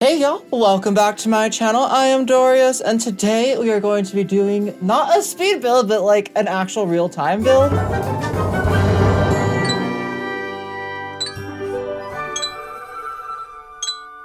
Hey y'all, welcome back to my channel. I am Dorios, and today we are going to be doing not a speed build, but like an actual real-time build.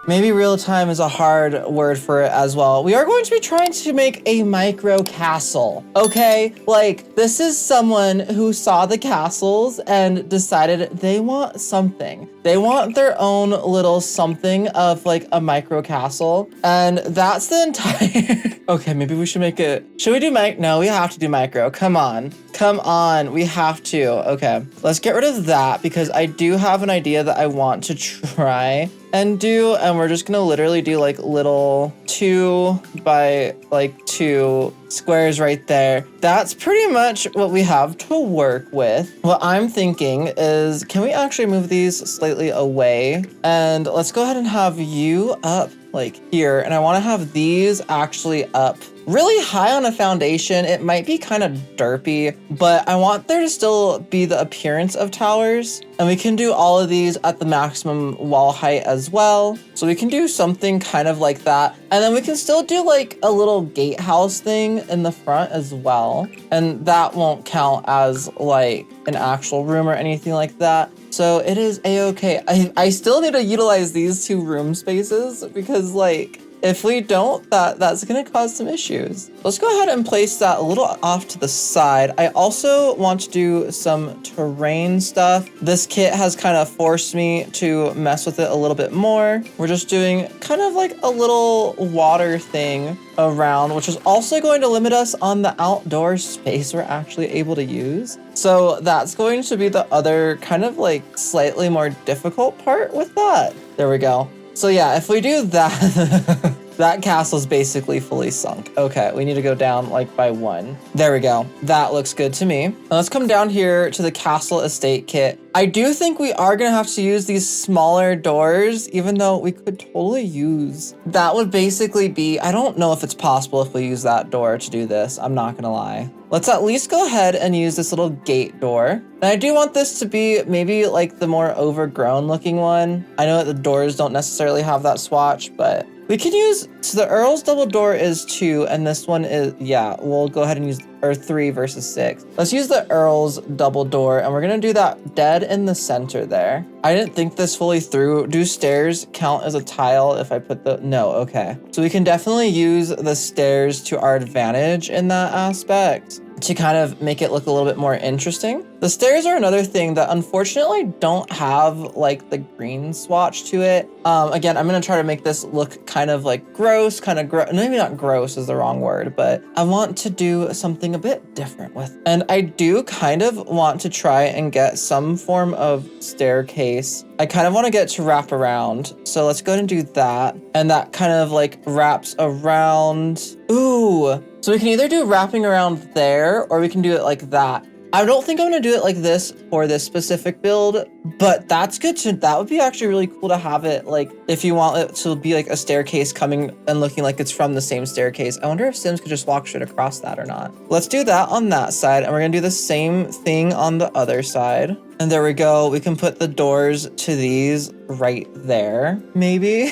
Maybe real time is a hard word for it as well. We are going to be trying to make a micro castle, okay? Like, this is someone who saw the castles and decided they want something. They want their own little something of like a micro castle. And that's the entire, okay, maybe we should make it, should we do no, we have to do micro, come on. Come on, we have to. Okay, let's get rid of that because I do have an idea that I want to try and do, and we're just gonna literally do like little 2 by like 2 squares right there. That's pretty much what we have to work with. What I'm thinking is, can we actually move these slightly away? And let's go ahead and have you up like here, and I want to have these actually up really high on a foundation. It might be kind of derpy, but I want there to still be the appearance of towers. And we can do all of these at the maximum wall height as well. So we can do something kind of like that. And then we can still do like a little gatehouse thing in the front as well. And that won't count as like an actual room or anything like that. So it is a-okay. I still need to utilize these 2 room spaces because like, if we don't, that's gonna cause some issues. Let's go ahead and place that a little off to the side. I also want to do some terrain stuff. This kit has kind of forced me to mess with it a little bit more. We're just doing kind of like a little water thing around, which is also going to limit us on the outdoor space we're actually able to use. So that's going to be the other kind of like slightly more difficult part with that. There we go. So yeah, if we do that, that castle's basically fully sunk. Okay, we need to go down like by 1. There we go. That looks good to me. Now let's come down here to the castle estate kit. I do think we are gonna have to use these smaller doors, even though we could totally use, that would basically be, I don't know if it's possible if we use that door to do this. I'm not gonna lie. Let's at least go ahead and use this little gate door. And I do want this to be maybe like the more overgrown looking one. I know that the doors don't necessarily have that swatch, but we can use, so the Earl's double door is 2, and this one is, yeah, we'll go ahead and use, or 3 versus 6. Let's use the Earl's double door, and we're gonna do that dead in the center there. I didn't think this fully through. Do stairs count as a tile if I put the, no, okay. So we can definitely use the stairs to our advantage in that aspect to kind of make it look a little bit more interesting. The stairs are another thing that unfortunately don't have like the green swatch to it. Again, I'm gonna try to make this look kind of like gross, maybe not gross is the wrong word, but I want to do something a bit different with. And I do kind of want to try and get some form of staircase. I kind of want to get to wrap around. So let's go ahead and do that. And that kind of like wraps around. Ooh. So we can either do wrapping around there or we can do it like that. I don't think I'm gonna do it like this for this specific build, but that's good to, that would be actually really cool to have it like, if you want it to be like a staircase coming and looking like it's from the same staircase. I wonder if Sims could just walk straight across that or not. Let's do that on that side, and we're gonna do the same thing on the other side. And there we go. We can put the doors to these right there, maybe,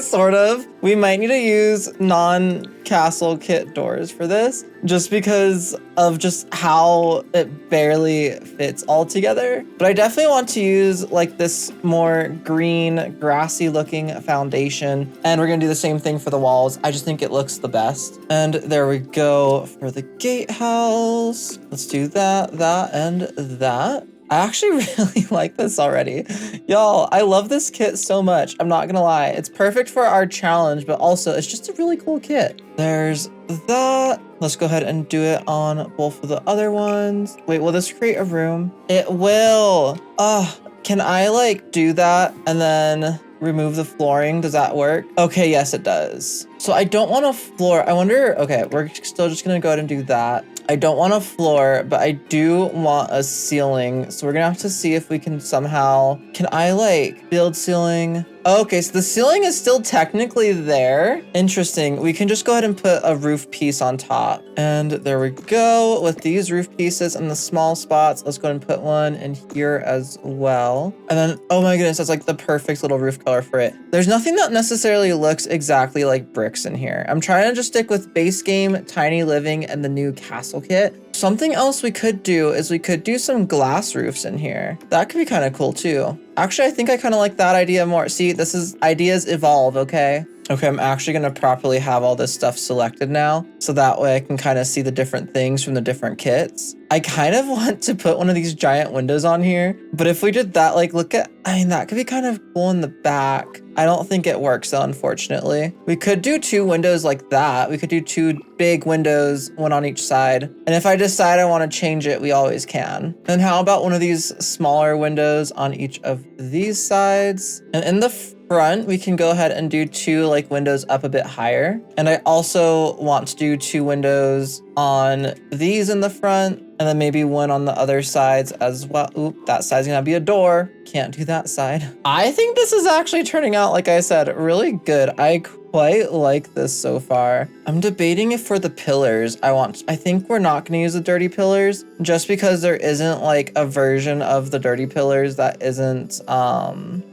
sort of. We might need to use non-castle kit doors for this, just because of just how it barely fits all together. But I definitely want to use like this more green, grassy looking foundation. And we're gonna do the same thing for the walls. I just think it looks the best. And there we go for the gatehouse. Let's do that, and that. I actually really like this already. Y'all, I love this kit so much. I'm not gonna lie. It's perfect for our challenge, but also it's just a really cool kit. There's that. Let's go ahead and do it on both of the other ones. Wait, will this create a room? It will. Can I like do that and then remove the flooring? Does that work? Okay, yes, it does. So I don't want a floor. I wonder, okay, we're still just gonna go ahead and do that. I don't want a floor, but I do want a ceiling. So we're gonna have to see if we can somehow, can I like build ceiling? Okay, so the ceiling is still technically there. Interesting. We can just go ahead and put a roof piece on top. And there we go with these roof pieces and the small spots. Let's go ahead and put one in here as well. And then, oh my goodness, that's like the perfect little roof color for it. There's nothing that necessarily looks exactly like bricks in here. I'm trying to just stick with base game, tiny living, and the new castle kit. Something else we could do is we could do some glass roofs in here. That could be kind of cool too. Actually, I think I kind of like that idea more. See, this is ideas evolve, okay? Okay, I'm actually gonna properly have all this stuff selected now. So that way I can kind of see the different things from the different kits. I kind of want to put one of these giant windows on here, but if we did that, like look at, I mean, that could be kind of cool in the back. I don't think it works though, unfortunately. We could do 2 windows like that. We could do 2 big windows, one on each side. And if I decide I want to change it, we always can. And how about one of these smaller windows on each of these sides? And in the front, we can go ahead and do 2 like windows up a bit higher. And I also want to do 2 windows on these in the front, and then maybe one on the other sides as well. Oop, that side's gonna be a door. Can't do that side. I think this is actually turning out, like I said, really good. I quite like this so far. I'm debating if for the pillars, I think we're not gonna use the dirty pillars just because there isn't like a version of the dirty pillars that isn't,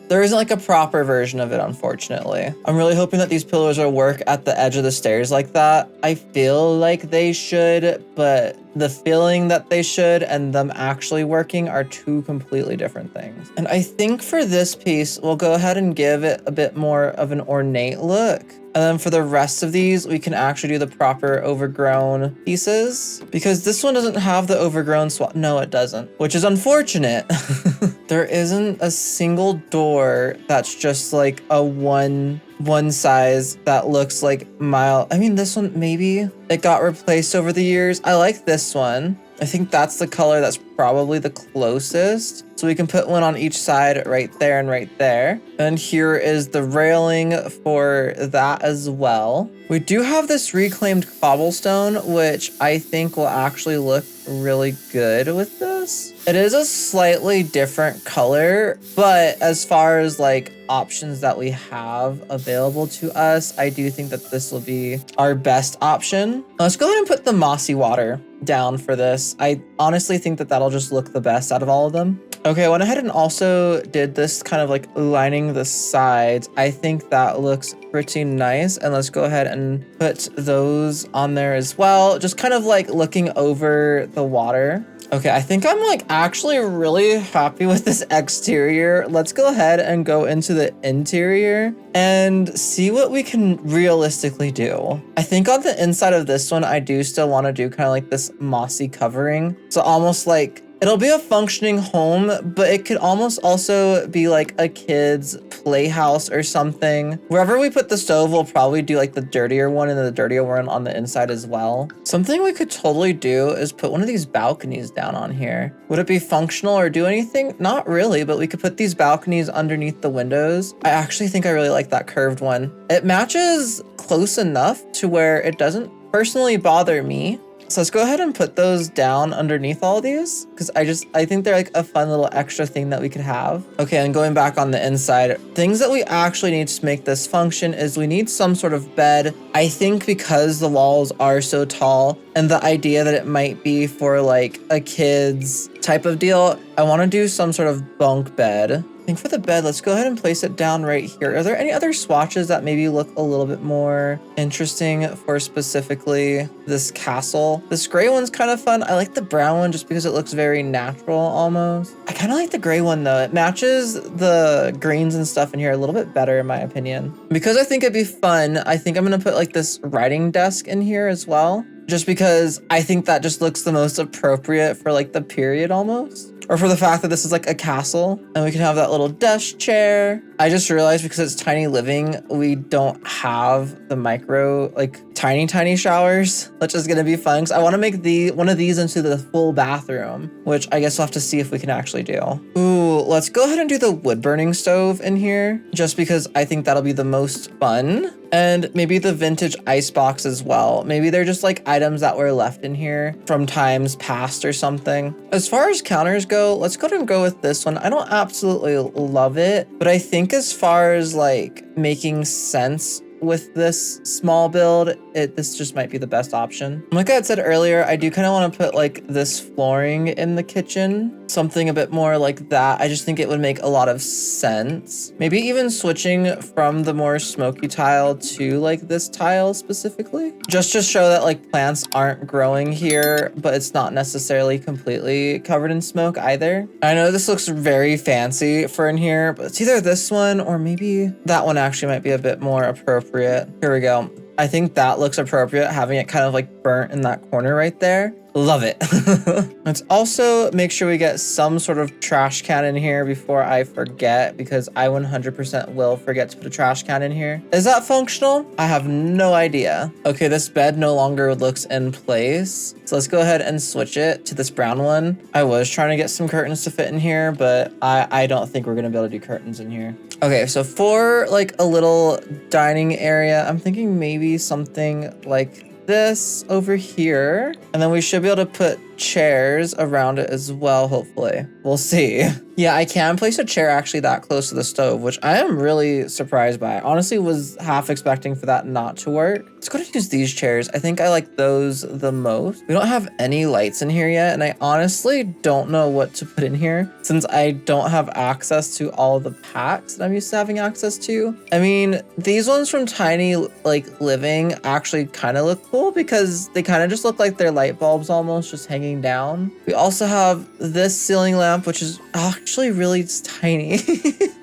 there isn't like a proper version of it, unfortunately. I'm really hoping that these pillars will work at the edge of the stairs like that. I feel like they should, but the feeling that they should and them actually working are 2 completely different things. And I think for this piece, we'll go ahead and give it a bit more of an ornate look. And then for the rest of these, we can actually do the proper overgrown pieces because this one doesn't have the overgrown swap. No, it doesn't, which is unfortunate. There isn't a single door that's just like a one size that looks like mild. I mean, this one, maybe it got replaced over the years. I like this one. I think that's the color that's probably the closest. So we can put one on each side right there and right there. And here is the railing for that as well. We do have this reclaimed cobblestone, which I think will actually look really good with this. It is a slightly different color, but as far as like options that we have available to us, I do think that this will be our best option. Let's go ahead and put the mossy water down for this. I honestly think that that'll just look the best out of all of them. Okay, I went ahead and also did this kind of like lining the sides. I think that looks pretty nice. And let's go ahead and put those on there as well. Just kind of like looking over the water. Okay, I think I'm like actually really happy with this exterior. Let's go ahead and go into the interior and see what we can realistically do. I think on the inside of this one, I do still want to do kind of like this mossy covering. So almost like it'll be a functioning home, but it could almost also be like a kid's playhouse or something. Wherever we put the stove, we'll probably do like the dirtier one and the dirtier one on the inside as well. Something we could totally do is put one of these balconies down on here. Would it be functional or do anything? Not really, but we could put these balconies underneath the windows. I actually think I really like that curved one. It matches close enough to where it doesn't personally bother me. So let's go ahead and put those down underneath all of these because I think they're like a fun little extra thing that we could have. Okay, and going back on the inside, things that we actually need to make this function is we need some sort of bed. I think because the walls are so tall and the idea that it might be for like a kid's type of deal, I want to do some sort of bunk bed. I think for the bed, let's go ahead and place it down right here. Are there any other swatches that maybe look a little bit more interesting for specifically this castle? This gray one's kind of fun. I like the brown one just because it looks very natural almost. I kind of like the gray one though. It matches the greens and stuff in here a little bit better in my opinion. Because I think it'd be fun, I think I'm gonna put like this writing desk in here as well. Just because I think that just looks the most appropriate for like the period almost. Or for the fact that this is like a castle and we can have that little desk chair. I just realized because it's tiny living, we don't have the micro, like tiny showers, which is gonna be fun. Because I wanna make one of these into the full bathroom, which I guess we'll have to see if we can actually do. Ooh, let's go ahead and do the wood burning stove in here just because I think that'll be the most fun. And maybe the vintage icebox as well. Maybe they're just like items that were left in here from times past or something. As far as counters go, let's go ahead and go with this one. I don't absolutely love it, but I think as far as like making sense with this small build, this just might be the best option. Like I had said earlier, I do kind of want to put like this flooring in the kitchen, something a bit more like that. I just think it would make a lot of sense. Maybe even switching from the more smoky tile to like this tile specifically, just to show that like plants aren't growing here, but it's not necessarily completely covered in smoke either. I know this looks very fancy for in here, but it's either this one or maybe that one actually might be a bit more appropriate. Here we go. I think that looks appropriate, having it kind of like burnt in that corner right there. Love it. Let's also make sure we get some sort of trash can in here before I forget, because I 100% will forget to put a trash can in here. Is that functional? I have no idea. Okay, this bed no longer looks in place. So let's go ahead and switch it to this brown one. I was trying to get some curtains to fit in here, but I don't think we're gonna be able to do curtains in here. Okay, so for like a little dining area, I'm thinking maybe something like this over here, and then we should be able to put chairs around it as well, hopefully. We'll see. Yeah, I can place a chair actually that close to the stove, which I am really surprised by. Honestly, was half expecting for that not to work. Let's go ahead and use these chairs. I think I like those the most. We don't have any lights in here yet, and I honestly don't know what to put in here since I don't have access to all the packs that I'm used to having access to. I mean, these ones from Tiny like Living actually kind of look cool because they kind of just look like they're light bulbs almost just hanging down. We also have this ceiling lamp, which is actually really tiny.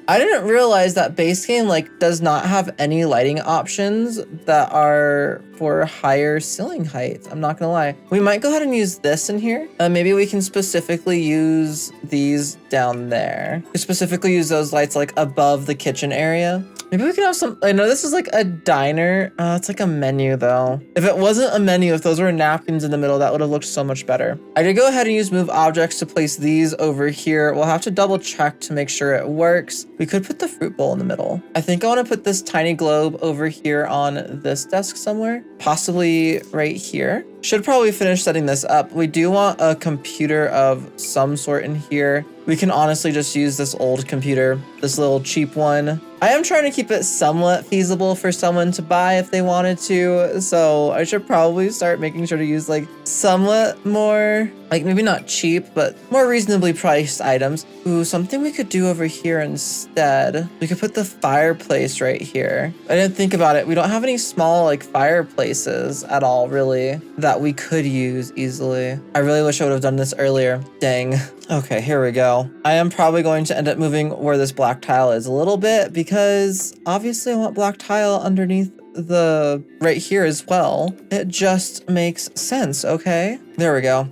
I didn't realize that base game like does not have any lighting options that are for higher ceiling heights. I'm not gonna lie. We might go ahead and use this in here. Maybe we can specifically use these down there. We specifically use those lights like above the kitchen area. Maybe we can have some, I know this is like a diner. It's like a menu though. If it wasn't a menu, if those were napkins in the middle, that would have looked so much better. I did go ahead and use move objects to place these over here. We'll have to double check to make sure it works. We could put the fruit bowl in the middle. I think I want to put this tiny globe over here on this desk somewhere, possibly right here. Should probably finish setting this up. We do want a computer of some sort in here. We can honestly just use this old computer, this little cheap one. I am trying to keep it somewhat feasible for someone to buy if they wanted to. So I should probably start making sure to use like somewhat more, like maybe not cheap, but more reasonably priced items. Ooh, something we could do over here instead. We could put the fireplace right here. I didn't think about it. We don't have any small like fireplaces at all really that we could use easily. I really wish I would have done this earlier. Dang. Okay, here we go. I am probably going to end up moving where this black tile is a little bit because obviously I want black tile underneath the right here as well. It just makes sense, okay? There we go.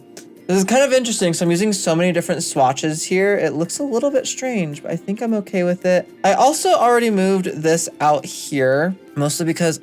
This is kind of interesting. So I'm using so many different swatches here. It looks a little bit strange, but I think I'm okay with it. I also already moved this out here, mostly because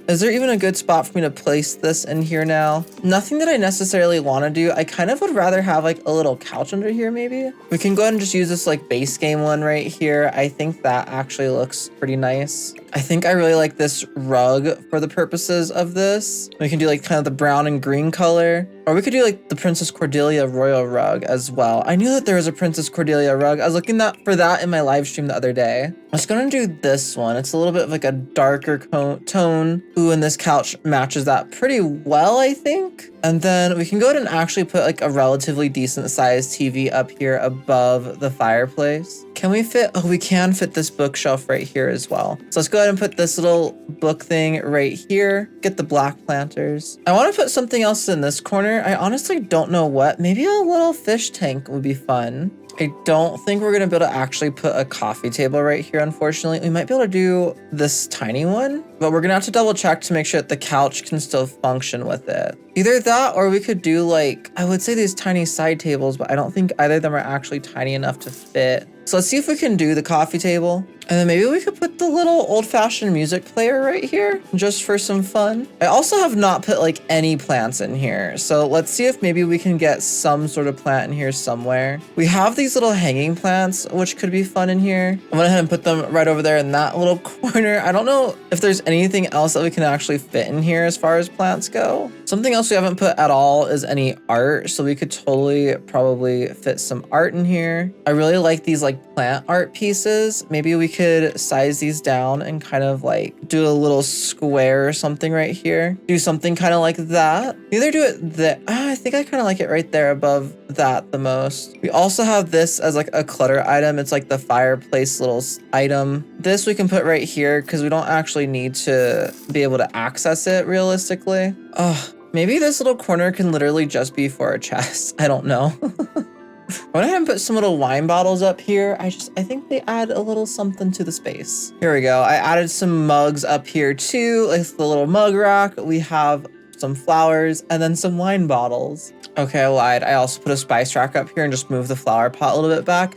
is there even a good spot for me to place this in here now? Nothing that I necessarily want to do. I kind of would rather have like a little couch under here maybe. We can go ahead and just use this like base game one right here. I think that actually looks pretty nice. I think I really like this rug for the purposes of this. We can do like kind of the brown and green color, or we could do like the Princess Cordelia royal rug as well. I knew that there was a Princess Cordelia rug. I was looking for that in my live stream the other day. I was gonna do this one. It's a little bit of like a darker tone. Ooh, and this couch matches that pretty well, I think. And then we can go ahead and actually put like a relatively decent sized TV up here above the fireplace. Can we fit? Oh, we can fit this bookshelf right here as well. So let's go ahead and put this little book thing right here. Get the black planters. I want to put something else in this corner. I honestly don't know what. Maybe a little fish tank would be fun. I don't think we're gonna be able to actually put a coffee table right here, unfortunately. We might be able to do this tiny one, but we're gonna have to double check to make sure that the couch can still function with it. Either that, or we could do like, I would say these tiny side tables, but I don't think either of them are actually tiny enough to fit. So let's see if we can do the coffee table. And then maybe we could put the little old-fashioned music player right here just for some fun. I also have not put like any plants in here. So let's see if maybe we can get some sort of plant in here somewhere. We have these little hanging plants, which could be fun in here. I went ahead and put them right over there in that little corner. I don't know if there's anything else that we can actually fit in here as far as plants go. Something else we haven't put at all is any art. So we could totally probably fit some art in here. I really like these like plant art pieces. Maybe we could size these down and kind of like do a little square or something right here. Do something kind of like that. Either do it that, I think I kind of like it right there above that the most. We also have this as like a clutter item. It's like the fireplace little item. This we can put right here because we don't actually need to be able to access it realistically. Oh, maybe this little corner can literally just be for a chest. I don't know. I went ahead and put some little wine bottles up here. I think they add a little something to the space. Here we go. I added some mugs up here too, like the little mug rack. We have some flowers and then some wine bottles. Okay, I lied. I also put a spice rack up here and just moved the flower pot a little bit back.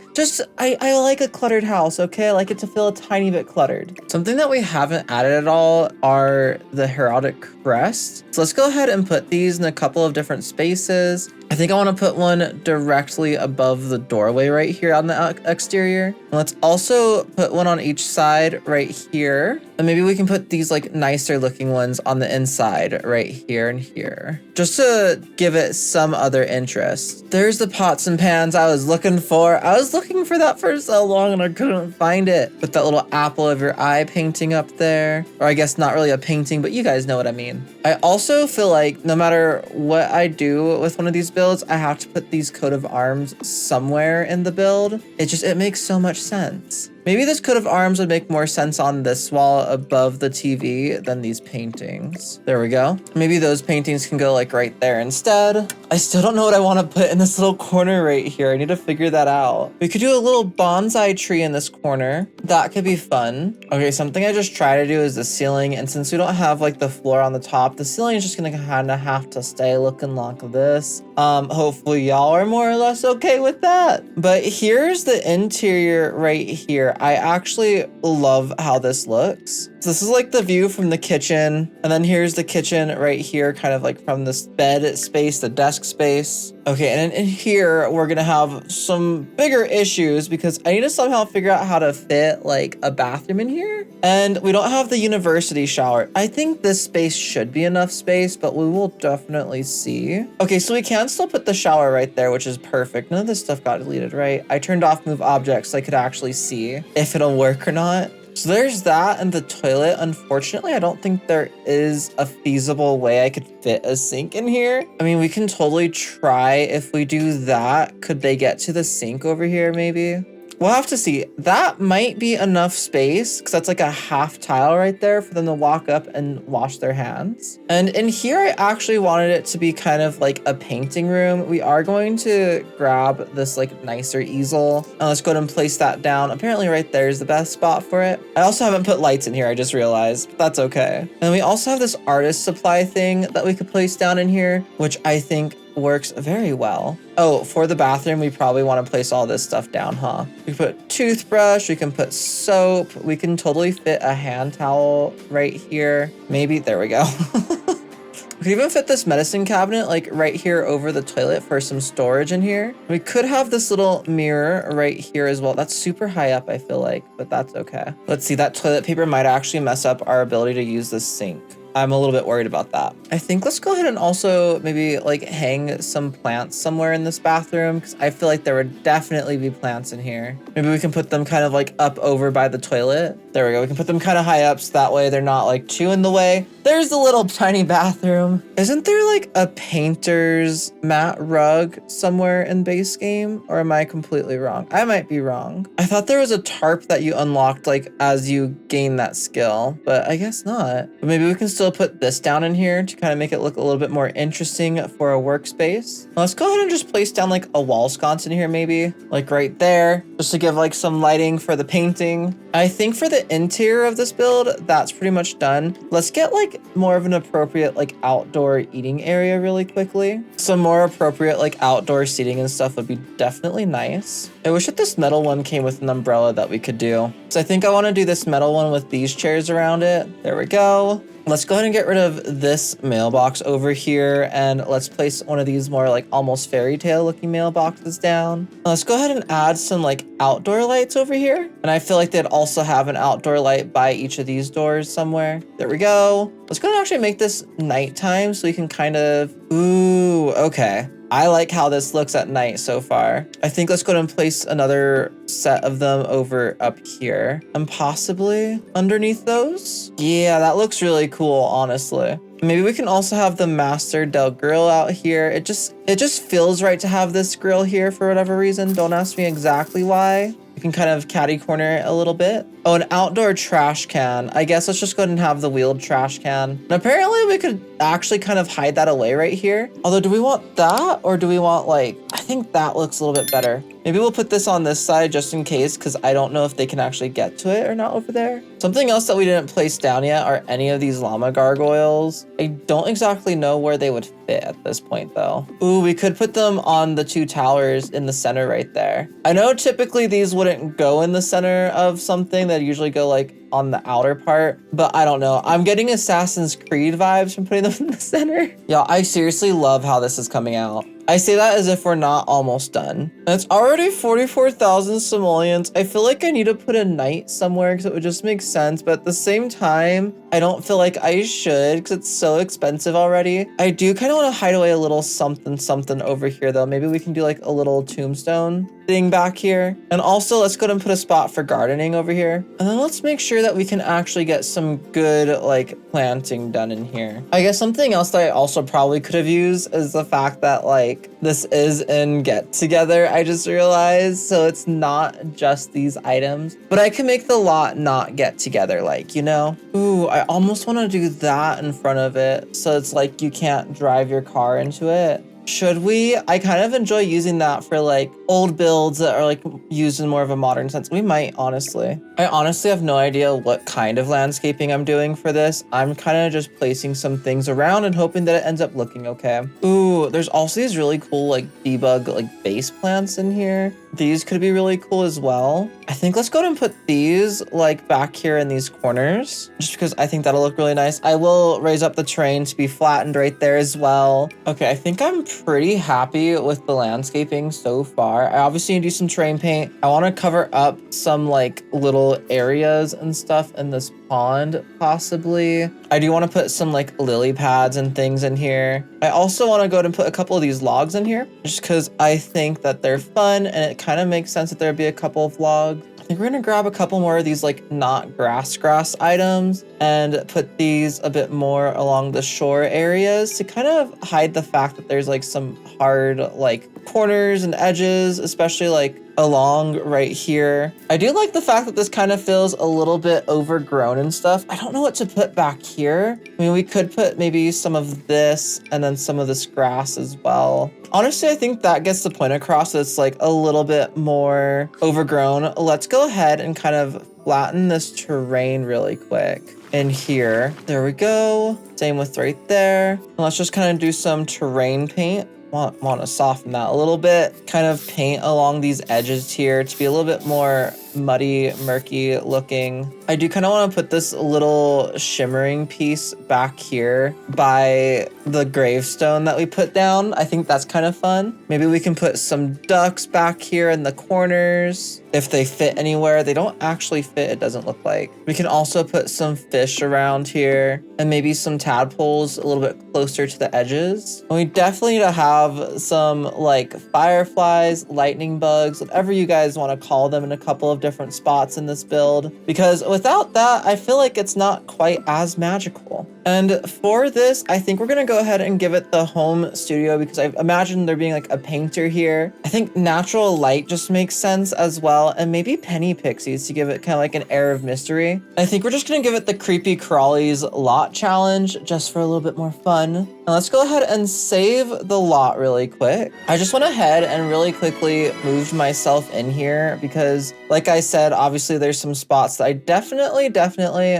I like a cluttered house, okay? I like it to feel a tiny bit cluttered. Something that we haven't added at all are the heraldic crest. So let's go ahead and put these in a couple of different spaces. I think I want to put one directly above the doorway right here on the exterior. And let's also put one on each side right here. And maybe we can put these like nicer looking ones on the inside right here and here, just to give it some other interest. There's the pots and pans I was looking for. I was looking for that for so long and I couldn't find it. With that little apple of your eye painting up there. Or I guess not really a painting, but you guys know what I mean. I also feel like no matter what I do with one of these builds, I have to put these coat of arms somewhere in the build. It makes so much sense. Maybe this coat of arms would make more sense on this wall above the TV than these paintings. There we go. Maybe those paintings can go like right there instead. I still don't know what I want to put in this little corner right here. I need to figure that out. We could do a little bonsai tree in this corner. That could be fun. Okay, something I just try to do is the ceiling. And since we don't have like the floor on the top, the ceiling is just gonna kind of have to stay looking like this. Hopefully y'all are more or less okay with that. But here's the interior right here. I actually love how this looks. So this is like the view from the kitchen. And then here's the kitchen right here, kind of like from this bed space, the desk space. Okay, and in here, we're gonna have some bigger issues because I need to somehow figure out how to fit like a bathroom in here. And we don't have the university shower. I think this space should be enough space, but we will definitely see. Okay, so we can still put the shower right there, which is perfect. None of this stuff got deleted, right? I turned off move objects so I could actually see if it'll work or not. So there's that and the toilet. Unfortunately, I don't think there is a feasible way I could fit a sink in here. I mean, we can totally try if we do that. Could they get to the sink over here maybe? We'll have to see. That might be enough space because that's like a half tile right there for them to walk up and wash their hands. And in here, I actually wanted it to be kind of like a painting room. We are going to grab this like nicer easel and let's go ahead and place that down. Apparently right there is the best spot for it. I also haven't put lights in here. I just realized, but that's okay. And we also have this artist supply thing that we could place down in here, which I think works very well. Oh, for the bathroom, we probably want to place all this stuff down, huh? We can put toothbrush, we can put soap, we can totally fit a hand towel right here. Maybe, there we go. We could even fit this medicine cabinet like right here over the toilet for some storage in here. We could have this little mirror right here as well. That's super high up, I feel like, but that's okay. Let's see, that toilet paper might actually mess up our ability to use this sink. I'm a little bit worried about that. I think let's go ahead and also maybe like hang some plants somewhere in this bathroom because I feel like there would definitely be plants in here. Maybe we can put them kind of like up over by the toilet. There we go. We can put them kind of high up so that way they're not like too in the way. There's the little tiny bathroom. Isn't there like a painter's mat rug somewhere in base game? Or am I completely wrong? I might be wrong. I thought there was a tarp that you unlocked like as you gain that skill, but I guess not. But maybe we can still still put this down in here to kind of make it look a little bit more interesting for a workspace. Now let's go ahead and just place down like a wall sconce in here maybe, like right there, just to give like some lighting for the painting. I think for the interior of this build, that's pretty much done. Let's get like more of an appropriate like outdoor eating area really quickly. Some more appropriate like outdoor seating and stuff would be definitely nice. I wish that this metal one came with an umbrella that we could do. So I think I want to do this metal one with these chairs around it. There we go. Let's go ahead and get rid of this mailbox over here, and let's place one of these more like almost fairy tale looking mailboxes down. Let's go ahead and add some like outdoor lights over here. And I feel like they'd also have an outdoor light by each of these doors somewhere. There we go. Let's go ahead and actually make this nighttime so we can kind of, ooh, okay. I like how this looks at night so far. I think let's go ahead and place another set of them over up here and possibly underneath those. Yeah, that looks really cool, honestly. Maybe we can also have the Master Del Grill out here. It just feels right to have this grill here for whatever reason. Don't ask me exactly why. You can kind of catty corner it a little bit. Oh, an outdoor trash can. I guess let's just go ahead and have the wheeled trash can. And apparently we could actually kind of hide that away right here. Although, do we want that or do we want like, I think that looks a little bit better. Maybe we'll put this on this side just in case, because I don't know if they can actually get to it or not over there. Something else that we didn't place down yet are any of these llama gargoyles. I don't exactly know where they would fit at this point though. Ooh, we could put them on the two towers in the center right there. I know typically these wouldn't go in the center of something. They'd usually go like on the outer part, but I don't know. I'm getting Assassin's Creed vibes from putting them in the center. Yeah, I seriously love how this is coming out. I say that as if we're not almost done. And it's already 44,000 simoleons. I feel like I need to put a knight somewhere because it would just make sense. But at the same time, I don't feel like I should because it's so expensive already. I do kind of want to hide away a little something over here though. Maybe we can do like a little tombstone thing back here. And also let's go ahead and put a spot for gardening over here. And then let's make sure that we can actually get some good like planting done in here. I guess something else that I also probably could have used is the fact that like this is in Get Together, I just realized. So it's not just these items, but I can make the lot not get together, like, you know? Ooh, I almost want to do that in front of it. So it's like you can't drive your car into it. Should we? I kind of enjoy using that for like old builds that are like used in more of a modern sense. We might, honestly. I honestly have no idea what kind of landscaping I'm doing for this. I'm kind of just placing some things around and hoping that it ends up looking okay. Ooh, there's also these really cool like debug like base plants in here. These could be really cool as well. I think let's go ahead and put these like back here in these corners, just because I think that'll look really nice. I will raise up the terrain to be flattened right there as well. Okay, I think I'm pretty happy with the landscaping so far. I obviously need to do some terrain paint. I want to cover up some like little areas and stuff in this pond, possibly. I do want to put some like lily pads and things in here. I also want to go ahead and put a couple of these logs in here, just because I think that they're fun and it kind of makes sense that there'd be a couple of logs. I think we're gonna grab a couple more of these like not grass items and put these a bit more along the shore areas to kind of hide the fact that there's like some hard like corners and edges, especially like along right here. I do like the fact that this kind of feels a little bit overgrown and stuff. I don't know what to put back here. I mean, we could put maybe some of this and then some of this grass as well. Honestly, I think that gets the point across. It's like a little bit more overgrown. Let's go ahead and kind of flatten this terrain really quick in here. There we go. Same with right there. And let's just kind of do some terrain paint. Want to soften that a little bit. Kind of paint along these edges here to be a little bit more muddy, murky looking. I do kind of want to put this little shimmering piece back here by the gravestone that we put down. I think that's kind of fun. Maybe we can put some ducks back here in the corners. If they fit anywhere, they don't actually fit, it doesn't look like. We can also put some fish around here and maybe some tadpoles a little bit closer to the edges. And we definitely need to have some like fireflies, lightning bugs, whatever you guys want to call them in a couple of different spots in this build, because without that, I feel like it's not quite as magical. And for this, I think we're gonna go ahead and give it the home studio, because I imagine there being like a painter here. I think natural light just makes sense as well, and maybe penny pixies to give it kind of like an air of mystery. I think we're just gonna give it the creepy crawlies lot challenge just for a little bit more fun. And let's go ahead and save the lot really quick. I just went ahead and really quickly moved myself in here because, like I said, obviously there's some spots that I definitely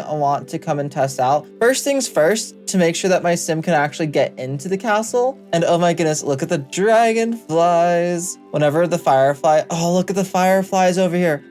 want to come and test out. First things first, to make sure that my sim can actually get into the castle. And oh my goodness, look at the dragonflies. Whenever the firefly, oh, look at the fireflies over here.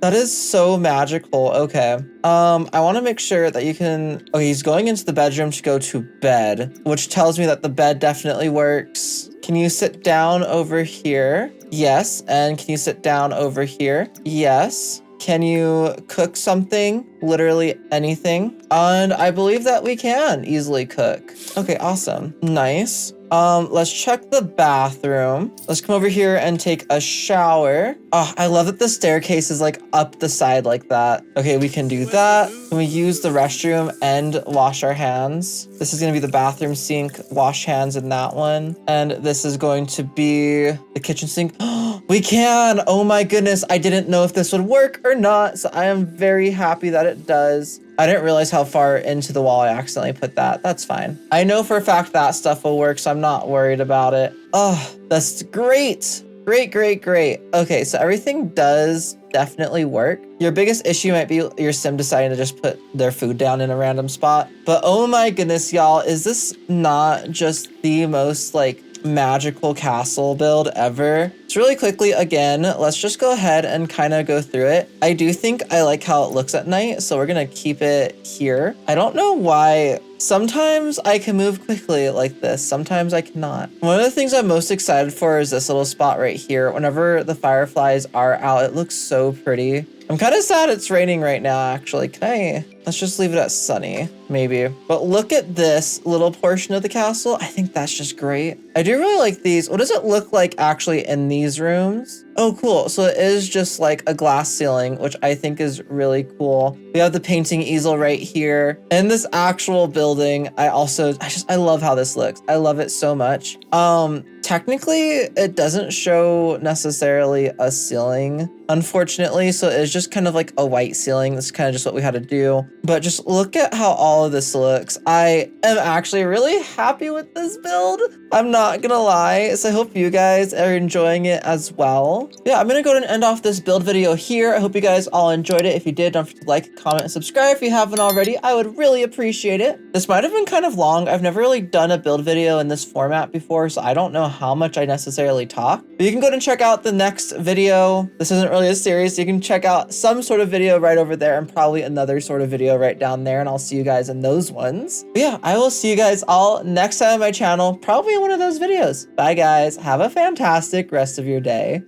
That is so magical. Okay. I want to make sure that you can, okay, he's going into the bedroom to go to bed, which tells me that the bed definitely works. Can you sit down over here? Yes. And can you sit down over here? Yes. Can you cook something? Literally anything. And I believe that we can easily cook. Okay, awesome. Nice. Let's check the bathroom. Let's come over here and take a shower. Oh, I love that the staircase is like up the side like that. Okay, we can do that. Can we use the restroom and wash our hands? This is gonna be the bathroom sink. Wash hands in that one. And this is going to be the kitchen sink. We can! Oh my goodness, I didn't know if this would work or not, so I am very happy that it does. I didn't realize how far into the wall I accidentally put that. That's fine. I know for a fact that stuff will work, so I'm not worried about it. Oh, that's great. Great. Okay, so everything does definitely work. Your biggest issue might be your sim deciding to just put their food down in a random spot. But oh my goodness, y'all, is this not just the most like magical castle build ever? So really quickly, again, let's just go ahead and kind of go through it. I do think I like how it looks at night, so we're gonna keep it here. I don't know why. Sometimes I can move quickly like this, sometimes I cannot. One of the things I'm most excited for is this little spot right here. Whenever the fireflies are out, it looks so pretty. I'm kind of sad it's raining right now, actually. Let's just leave it at sunny, maybe. But look at this little portion of the castle. I think that's just great. I do really like these. What does it look like actually in these rooms? Oh, cool. So it is just like a glass ceiling, which I think is really cool. We have the painting easel right here. In this actual building, I love how this looks. I love it so much. Technically, it doesn't show necessarily a ceiling, unfortunately. So it's just kind of like a white ceiling. That's kind of just what we had to do. But just look at how all of this looks. I am actually really happy with this build. I'm not gonna lie. So I hope you guys are enjoying it as well. Yeah, I'm gonna go ahead and end off this build video here. I hope you guys all enjoyed it. If you did, don't forget to like, comment, and subscribe if you haven't already. I would really appreciate it. This might have been kind of long. I've never really done a build video in this format before, so I don't know how much I necessarily talk. But you can go ahead and check out the next video. This isn't really a series, so you can check out some sort of video right over there and probably another sort of video right down there, and I'll see you guys in those ones. But yeah, I will see you guys all next time on my channel, probably in one of those videos. Bye guys, have a fantastic rest of your day.